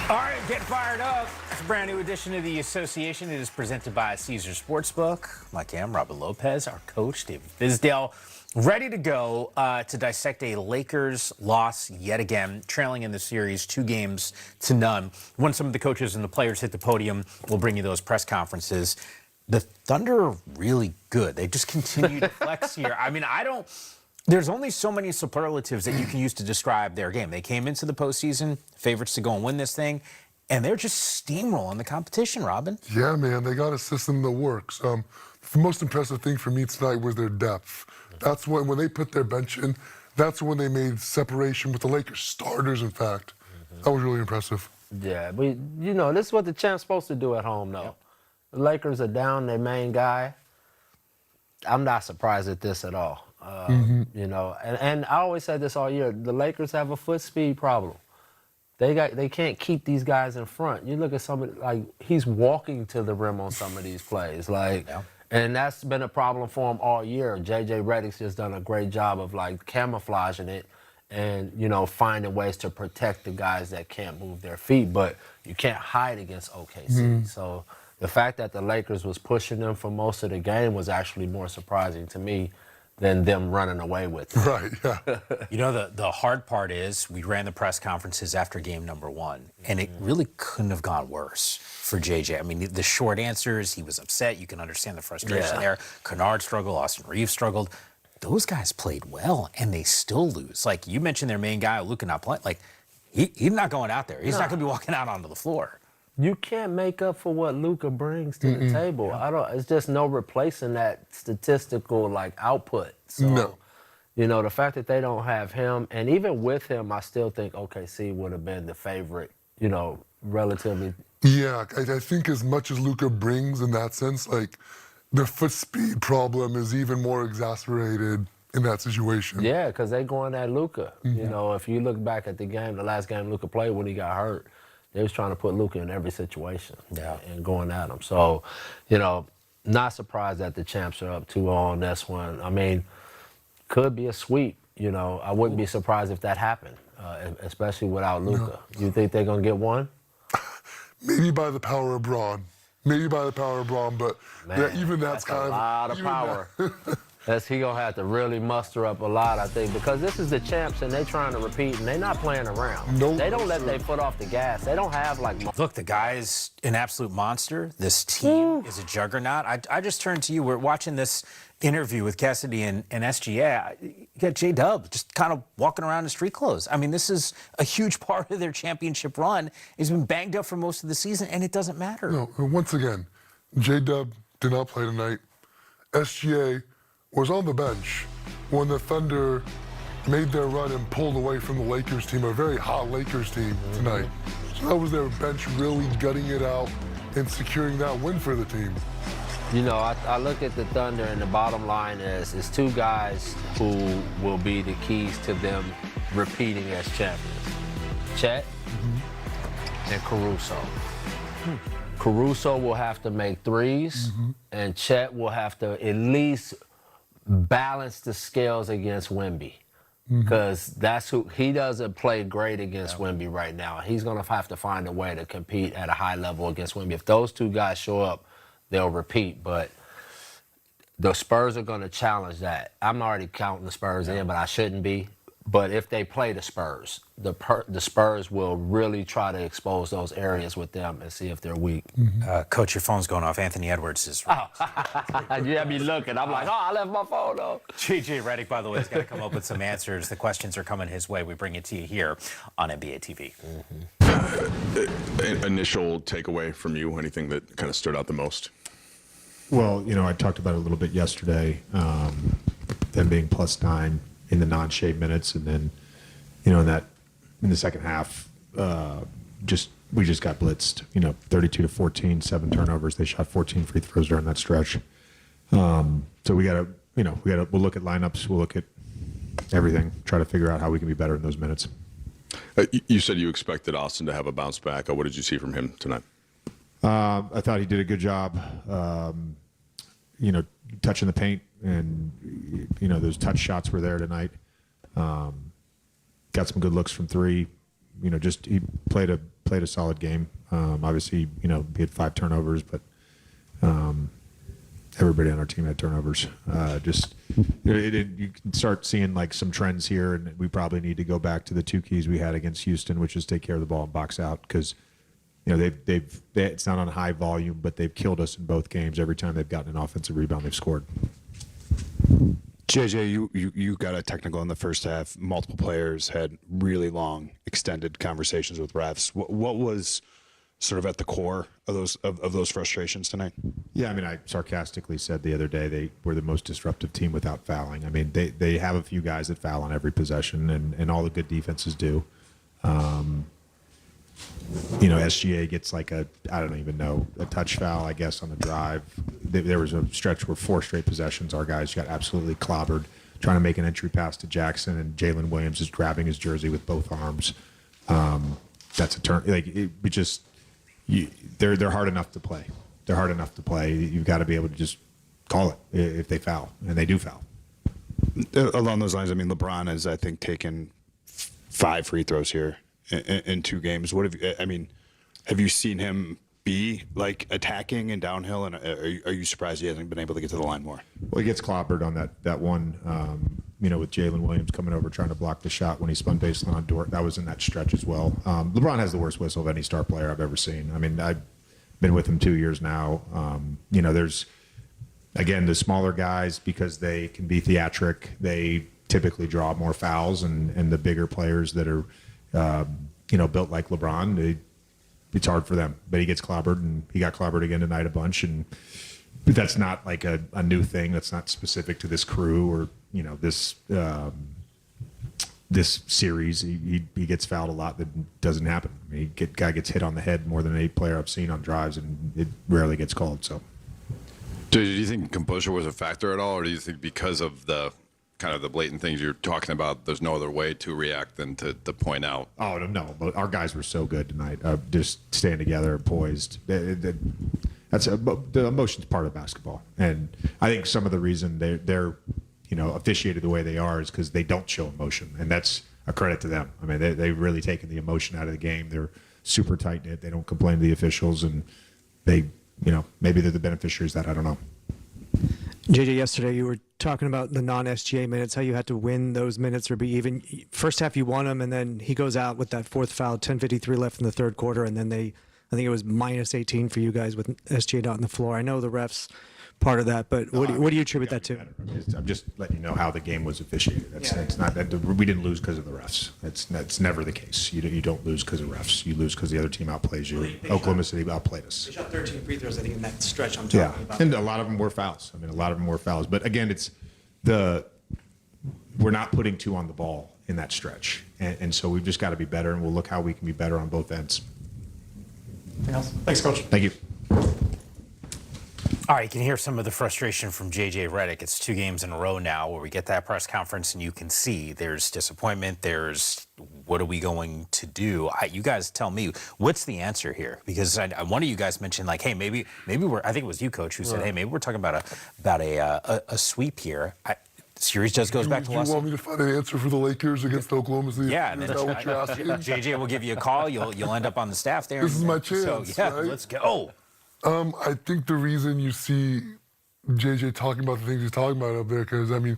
All right, get fired up. It's a brand new edition of the Association. It is presented by Caesar Sportsbook. Mike Am, Robert Lopez, our coach, David Fizdale, ready to go to dissect a Lakers loss yet again, trailing in the series 2-0. When some of the coaches and the players hit the podium, we'll bring you those press conferences. The Thunder are really good. They just continue to flex here. I mean, there's only so many superlatives that you can use to describe their game. They came into the postseason, favorites to go and win this thing, and they're just steamrolling the competition, Robin. Yeah, man, they got a system that works. The most impressive thing for me tonight was their depth. That's when they put their bench in, that's when they made separation with the Lakers, starters, in fact. That was really impressive. Yeah, but, you know, this is what the champ's supposed to do at home, though. Yep. The Lakers are down their main guy. I'm not surprised at this at all. You know, and I always said this all year, the Lakers have a foot speed problem. They can't keep these guys in front. You look at somebody, like, he's walking to the rim on some of these plays. Like, yeah. And that's been a problem for him all year. J.J. Redick's just done a great job of, like, camouflaging it and, you know, finding ways to protect the guys that can't move their feet. But you can't hide against OKC. So the fact that the Lakers was pushing them for most of the game was actually more surprising to me than them running away with it. Right, yeah. You know, the hard part is we ran the press conferences after game number one, and it really couldn't have gone worse for JJ. I mean, the short answer is he was upset. You can understand the frustration there. Kennard struggled. Austin Reeves struggled. Those guys played well, and they still lose. Like, you mentioned their main guy, Luka, not playing. Like, he's not going out there. He's not going to be walking out onto the floor. You can't make up for what Luka brings to the table. It's just no replacing that statistical, like, output. So, you know, the fact that they don't have him, and even with him, I still think OKC would have been the favorite, you know, relatively. Yeah, I think as much as Luka brings in that sense, like, the foot speed problem is even more exacerbated in that situation. Yeah, because they going at Luka. You know, if you look back at the game, the last game Luka played when he got hurt, they was trying to put Luka in every situation and going at him. So, you know, not surprised that the champs are up 2-0 on this one. I mean, could be a sweep. You know, I wouldn't be surprised if that happened, especially without Luka. You think they're going to get one? Maybe by the power of Braun. Maybe by the power of Braun, but man, even that's kind of a lot of power. He gonna have to really muster up a lot, I think, because this is the champs and they trying to repeat and they're not playing around. They don't let their foot off the gas. They don't have like. Look, the guy's an absolute monster. This team is a juggernaut. I just turned to you. We're watching this interview with Cassidy and SGA. You got J-Dub just kind of walking around in street clothes. I mean, this is a huge part of their championship run. He's been banged up for most of the season, and it doesn't matter. No, once again, J-Dub did not play tonight. SGA was on the bench when the Thunder made their run and pulled away from the Lakers team, a very hot Lakers team tonight. So that was their bench really gutting it out and securing that win for the team. You know, I look at the Thunder and the bottom line is two guys who will be the keys to them repeating as champions. Chet and Caruso. Caruso will have to make threes and Chet will have to at least balance the scales against Wemby, because that's who he doesn't play great against Wemby right now. He's gonna have to find a way to compete at a high level against Wemby. If those two guys show up, they'll repeat. But the Spurs are gonna challenge that. I'm already counting the Spurs in, but I shouldn't be. But if they play the Spurs, the Spurs will really try to expose those areas with them and see if they're weak. Coach, your phone's going off. Anthony Edwards is. You have me looking. I'm like, oh, I left my phone on. J.J. Redick, by the way, is going to come up with some answers. The questions are coming his way. We bring it to you here on NBA TV. Initial takeaway from you, anything that kind of stood out the most? Well, you know, I talked about it a little bit yesterday, them being +9 in the non-Shai minutes, and then, you know, in the second half, we just got blitzed. You know, 32-14, 7 turnovers. They shot 14 free throws during that stretch. So we gotta, we'll look at lineups, we'll look at everything, try to figure out how we can be better in those minutes. You said you expected Austin to have a bounce back. What did you see from him tonight? I thought he did a good job, you know, touching the paint, and, you know, those touch shots were there tonight. Got some good looks from three. just he played a solid game. Obviously, he had 5 turnovers, but everybody on our team had turnovers. You can start seeing like some trends here, and we probably need to go back to the 2 keys we had against Houston, which is take care of the ball and box out, because it's not on high volume, but they've killed us in both games. Every time they've gotten an offensive rebound, they've scored. JJ, you got a technical in the first half. Multiple players had really long, extended conversations with refs. What was sort of at the core of those frustrations tonight? Yeah, I mean, I sarcastically said the other day they were the most disruptive team without fouling. I mean, they have a few guys that foul on every possession, and all the good defenses do. SGA gets like I don't even know, a touch foul, I guess, on the drive. There was a stretch where 4 straight possessions, our guys got absolutely clobbered trying to make an entry pass to Jackson, and Jalen Williams is grabbing his jersey with both arms. That's a turn. They're hard enough to play. They're hard enough to play. You've got to be able to just call it if they foul, and they do foul. Along those lines, I mean, LeBron has, I think, taken 5 free throws here in 2 games. Have you seen him be like attacking and downhill? And are you surprised he hasn't been able to get to the line more? Well, he gets clobbered on that one, with Jalen Williams coming over trying to block the shot when he spun baseline on Dort. That was in that stretch as well. LeBron has the worst whistle of any star player I've ever seen. I mean, I've been with him 2 years now. There's, again, the smaller guys, because they can be theatric, they typically draw more fouls, and the bigger players that are built like LeBron, it's hard for them. But he gets clobbered, and he got clobbered again tonight a bunch. But that's not like a new thing. That's not specific to this crew or this series. He gets fouled a lot. That doesn't happen. I mean, guy gets hit on the head more than any player I've seen on drives, and it rarely gets called. So, Do you think composure was a factor at all, or do you think because of the kind of the blatant things you're talking about, there's no other way to react than to point out? Oh, no. But our guys were so good tonight. Just staying together and poised. That's the emotion's part of basketball. And I think some of the reason they're officiated the way they are is because they don't show emotion. And that's a credit to them. I mean, they've really taken the emotion out of the game. They're super tight-knit. They don't complain to the officials. And they, maybe they're the beneficiaries of that. I don't know. JJ, yesterday you were talking about the non-SGA minutes, how you had to win those minutes or be even. First half you won them, and then he goes out with that 4th foul, 10:53 left in the 3rd quarter, and then I think it was minus 18 for you guys with SGA not on the floor. I know the refs part of that, but what do you attribute that to? I'm just letting you know how the game was officiated. It's not that we didn't lose because of the refs. That's never the case. You don't lose because of refs. You lose because the other team outplays you. Oklahoma City outplayed us. They shot 13 free throws, I think, in that stretch I'm talking about. And a lot of them were fouls. But again, we're not putting 2 on the ball in that stretch, and so we've just got to be better, and we'll look how we can be better on both ends. Anything else? Thanks, Coach. Thank you. All right, you can hear some of the frustration from J.J. Redick. It's 2 games in a row now where we get that press conference and you can see there's disappointment. There's what are we going to do? You guys tell me, what's the answer here? Because one of you guys mentioned like, hey, maybe we're. I think it was you, Coach, who said, hey, maybe we're talking about a sweep here. Series just goes back to last. You want me to find an answer for the Lakers against Oklahoma City? Yeah, is that what you're asking? JJ will give you a call. You'll end up on the staff there. This is my chance. So, right? Let's go. I think the reason you see JJ talking about the things he's talking about up there, because I mean,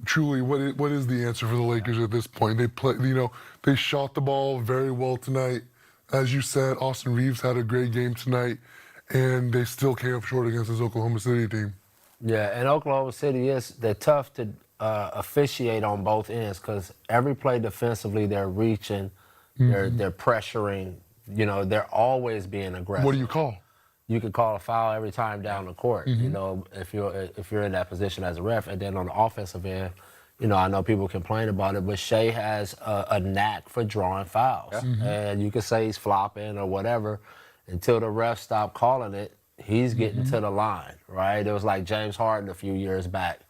truly, what is the answer for the Lakers at this point? They play, they shot the ball very well tonight. As you said, Austin Reeves had a great game tonight, and they still came up short against this Oklahoma City team. Yeah, and Oklahoma City they're tough to officiate on both ends because every play defensively they're reaching, they're pressuring. They're always being aggressive. What do you call? You could call a foul every time down the court. If you're in that position as a ref, and then on the offensive end, I know people complain about it, but Shai has a knack for drawing fouls, and you could say he's flopping or whatever until the refs stop calling it. He's getting to the line, right? It was like James Harden a few years back,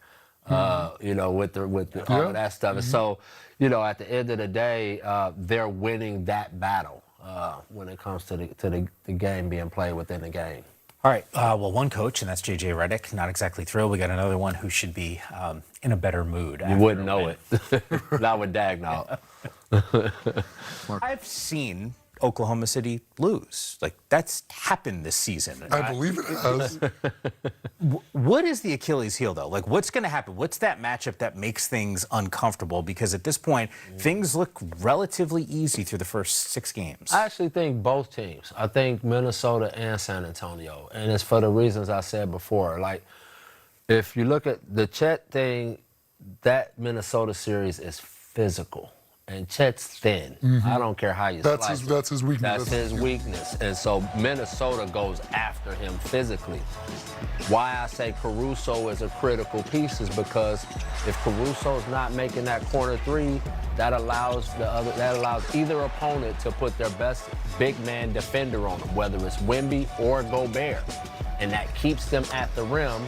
with all of that stuff. And so, at the end of the day, they're winning that battle when it comes to the game being played within the game. All right. Well, one coach, and that's J.J. Redick, not exactly thrilled. We got another one who should be in a better mood. You wouldn't know it. Not with Dagnall. I've seen Oklahoma City lose. Like, that's happened this season. I believe it has. What is the Achilles heel, though? Like, what's going to happen? What's that matchup that makes things uncomfortable? Because at this point, things look relatively easy through the first 6 games. I actually think both teams. I think Minnesota and San Antonio. And it's for the reasons I said before. Like, if you look at the Chet thing, that Minnesota series is physical. And Chet's thin. I don't care how you That's slice his, it. that's his weakness. That's his weakness. And so Minnesota goes after him physically. Why I say Caruso is a critical piece is because if Caruso's not making that corner 3, that allows either opponent to put their best big man defender on them, whether it's Wemby or Gobert. And that keeps them at the rim,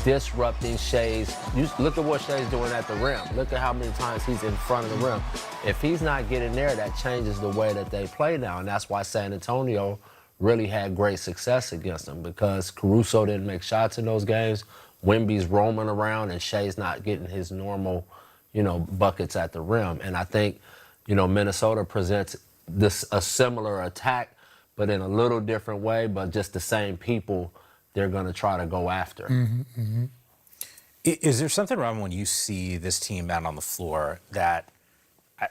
disrupting Shai's. You look at what Shai's doing at the rim. Look at how many times he's in front of the rim. If he's not getting there, that changes the way that they play now. And that's why San Antonio really had great success against them, because Caruso didn't make shots in those games. Wemby's roaming around and Shai's not getting his normal, buckets at the rim. And I think, Minnesota presents a similar attack, but in a little different way, but just the same people they're going to try to go after. Is there something wrong when you see this team out on the floor that,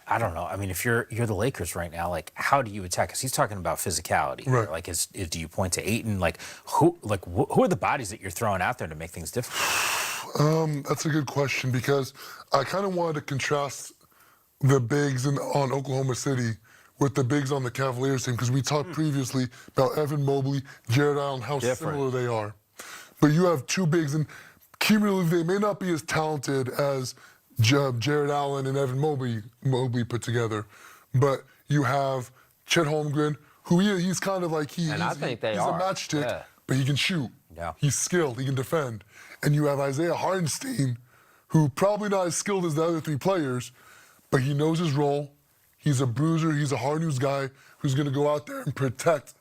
I don't know, I mean, if you're the Lakers right now, like, how do you attack? Because he's talking about physicality. Right. Like, do you point to Ayton? Like, who are the bodies that you're throwing out there to make things difficult? That's a good question, because I kind of wanted to contrast the bigs on Oklahoma City with the bigs on the Cavaliers team, because we talked previously about Evan Mobley, Jared Allen, how similar they are. But you have 2 bigs, and cumulatively, they may not be as talented as Jared Allen and Evan Mobley put together. But you have Chet Holmgren, who he's kind of like, he's a matchstick, but he can shoot. Yeah. He's skilled, he can defend. And you have Isaiah Hartenstein, who probably not as skilled as the other 3 players, but he knows his role. He's a bruiser. He's a hard-nosed guy who's going to go out there and protect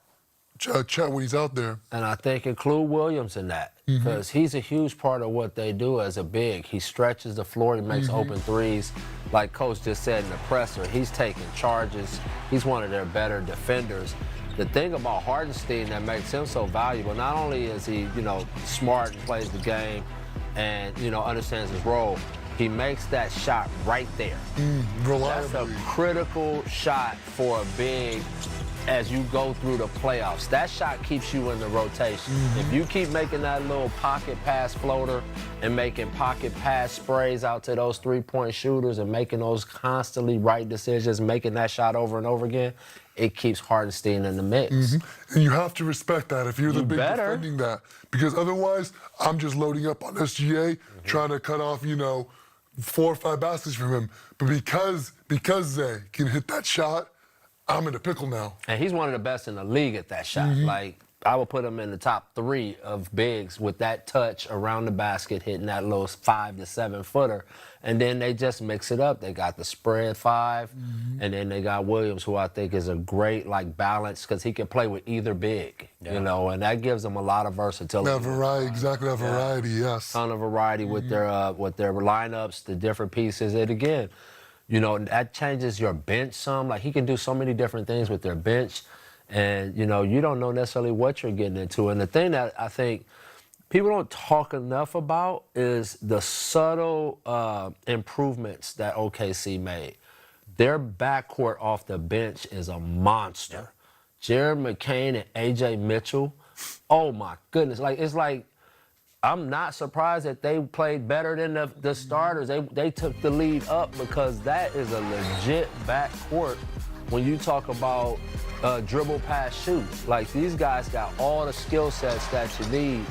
Chet when he's out there. And I think include Williams in that, because he's a huge part of what they do as a big. He stretches the floor. He makes open threes. Like Coach just said in the presser, he's taking charges. He's one of their better defenders. The thing about Hartenstein that makes him so valuable, not only is he, smart and plays the game and, understands his role, he makes that shot right there. That's a critical shot for a big as you go through the playoffs. That shot keeps you in the rotation. If you keep making that little pocket pass floater and making pocket pass sprays out to those 3-point shooters and making those constantly right decisions, making that shot over and over again, it keeps Hartenstein in the mix. And you have to respect that if you're the big defending that. Because otherwise, I'm just loading up on SGA, trying to cut off, 4 or 5 baskets from him. But because Zay can hit that shot, I'm in a pickle now. And he's one of the best in the league at that shot. Like, I would put him in the top 3 of bigs with that touch around the basket, hitting that little 5 to 7 footer. And then they just mix it up. They got the spread 5, and then they got Williams, who I think is a great balance, because he can play with either big, and that gives them a lot of versatility. That variety, exactly that variety, yes. Ton of variety with their lineups, the different pieces. And again, that changes your bench some. Like, he can do so many different things with their bench, and you don't know necessarily what you're getting into. And the thing that I think people don't talk enough about is the subtle improvements that OKC made. Their backcourt off the bench is a monster. Jared McCain and AJ Mitchell, oh my goodness. It's like, I'm not surprised that they played better than the starters. They took the lead up, because that is a legit backcourt when you talk about dribble, pass, shoot. Like, these guys got all the skill sets that you need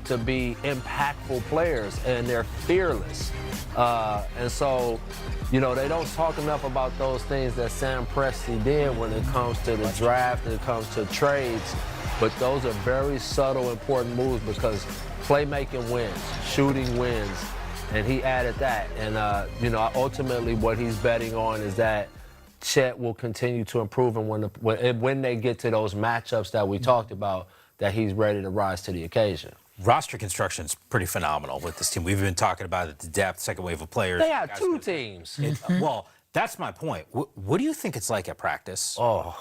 to be impactful players, and they're fearless. And so, they don't talk enough about those things that Sam Presti did when it comes to the draft and it comes to trades. But those are very subtle, important moves, because playmaking wins, shooting wins, and he added that. And, ultimately what he's betting on is that Chet will continue to improve, and when they get to those matchups that we talked about, that he's ready to rise to the occasion. Roster construction's pretty phenomenal with this team. We've been talking about it, the depth, second wave of players. They have two teams. Well, that's my point. What do you think it's like at practice? Oh,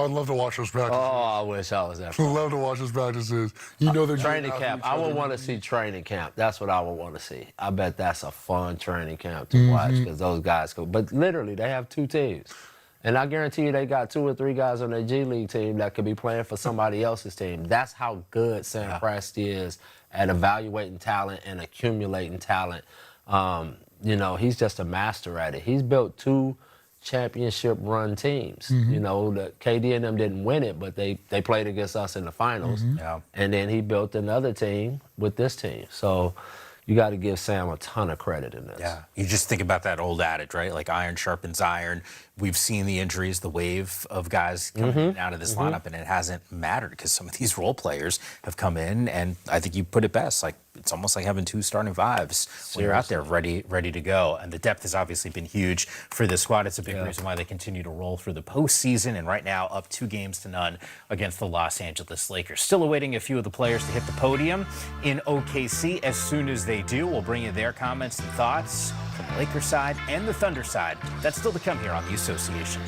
I'd love to watch those practices. Oh, I wish I was there. I'd love to watch those practices. You know they're Training getting after camp. each I would other. want to see training camp. That's what I would want to see. I bet that's a fun training camp to watch because those guys go. But literally, they have two teams. And I guarantee you they got 2 or 3 guys on their G League team that could be playing for somebody else's team. That's how good Sam Presti is at evaluating talent and accumulating talent. You know, he's just a master at it. He's built 2 championship run teams. You know, the KD and them didn't win it, but they played against us in the finals. Yeah. And then he built another team with this team. So you got to give Sam a ton of credit in this. Yeah, you just think about that old adage, right? Like iron sharpens iron. We've seen the injuries, the wave of guys coming in and out of this lineup, and it hasn't mattered because some of these role players have come in, and I think you put it best. Like it's almost like having 2 starting fives when you're out there ready to go. And the depth has obviously been huge for this squad. It's a big reason why they continue to roll through the postseason, and right now up 2 games to none against the Los Angeles Lakers. Still awaiting a few of the players to hit the podium in OKC. As soon as they do, we'll bring you their comments and thoughts from the Lakers side and the Thunder side. That's still to come here on The Association.